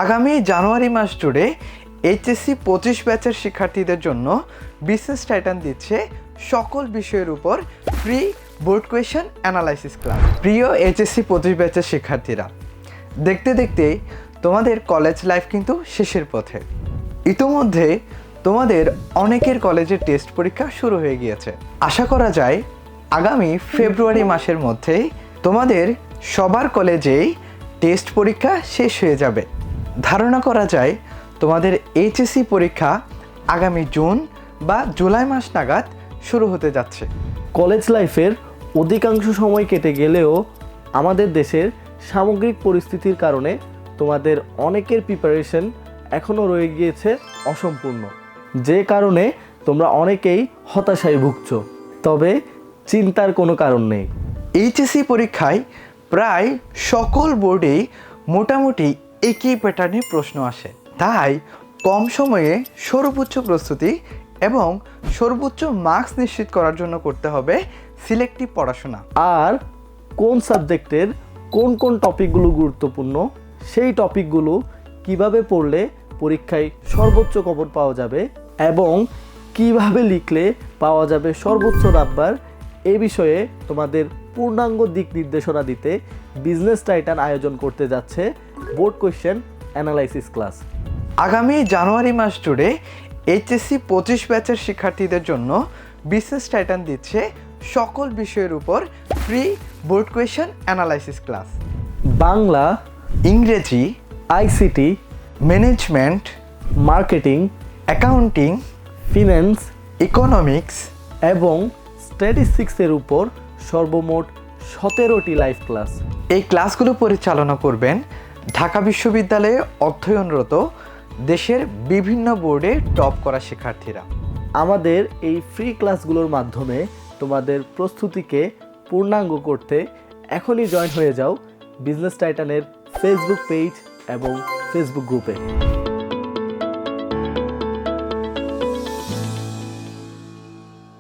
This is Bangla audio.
আগামী জানুয়ারি মাস জুড়ে এইচএসসি 25 ব্যাচের শিক্ষার্থীদের জন্য বিজনেস টাইটান দিচ্ছে সকল বিষয়ের উপর free board question analysis class. প্রিয় এইচএসসি 25 ব্যাচের শিক্ষার্থীরা, দেখতে দেখতে তোমাদের কলেজ লাইফ কিন্তু শেষের পথে। ইতোমধ্যে তোমাদের অনেকের কলেজের টেস্ট পরীক্ষা শুরু হয়ে গিয়েছে। আশা করা যায় আগামী ফেব্রুয়ারি মাসের মধ্যেই তোমাদের সবার কলেজেই টেস্ট পরীক্ষা শেষ হয়ে যাবে। ধারণা করা যায় তোমাদের এইচএসসি পরীক্ষা আগামী জুন বা জুলাই মাস নাগাদ শুরু হতে যাচ্ছে। কলেজ লাইফের অধিকাংশ সময় কেটে গেলেও আমাদের দেশের সামগ্রিক পরিস্থিতির কারণে তোমাদের অনেকের প্রিপারেশন এখনও রয়ে গিয়েছে অসম্পূর্ণ, যে কারণে তোমরা অনেকেই হতাশায় ভুগছো। তবে চিন্তার কোনো কারণ নেই। এইচএসসি পরীক্ষায় প্রায় সকল বোর্ডেই মোটামুটি একই প্যাটার্নে প্রশ্ন আসে, তাই কম সময়ে সর্বোচ্চ প্রস্তুতি এবং সর্বোচ্চ মার্কস নিশ্চিত করার জন্য করতে হবে সিলেক্টিভ পড়াশোনা। আর কোন সাবজেক্টের কোন কোন টপিকগুলো গুরুত্বপূর্ণ, সেই টপিকগুলো কিভাবে পড়লে পরীক্ষায় সর্বোচ্চ কভার পাওয়া যাবে এবং কিভাবে লিখলে পাওয়া যাবে সর্বোচ্চ নাম্বার, এই বিষয়ে তোমাদের পূর্ণাঙ্গ দিক নির্দেশনা দিতে বিজনেস টাইটান আয়োজন করতে যাচ্ছে বোর্ড কোয়েশ্চেন অ্যানালাইসিস ক্লাস। আগামী জানুয়ারি মাস জুড়ে এইচএসসি 25 ব্যাচের শিক্ষার্থীদের জন্য বিজনেস টাইটান দিচ্ছে সকল বিষয়ের উপর free board question analysis class. Bangla, ইংরেজি, ICT, management, marketing, accounting, finance, economics এবং স্ট্যাটিস্টিক্সের উপর সর্বমোট 17টি লাইভ ক্লাস। এই ক্লাসগুলো পরিচালনা করবেন ঢাকা বিশ্ববিদ্যালয়ে অধ্যয়নরত দেশের বিভিন্ন বোর্ডে টপ করা শিক্ষার্থীরা। আমাদের এই ফ্রি ক্লাসগুলোর মাধ্যমে তোমাদের প্রস্তুতিকে পূর্ণাঙ্গ করতে এখনই জয়েন হয়ে যাও বিজনেস টাইটানের ফেসবুক পেজ এবং ফেসবুক গ্রুপে।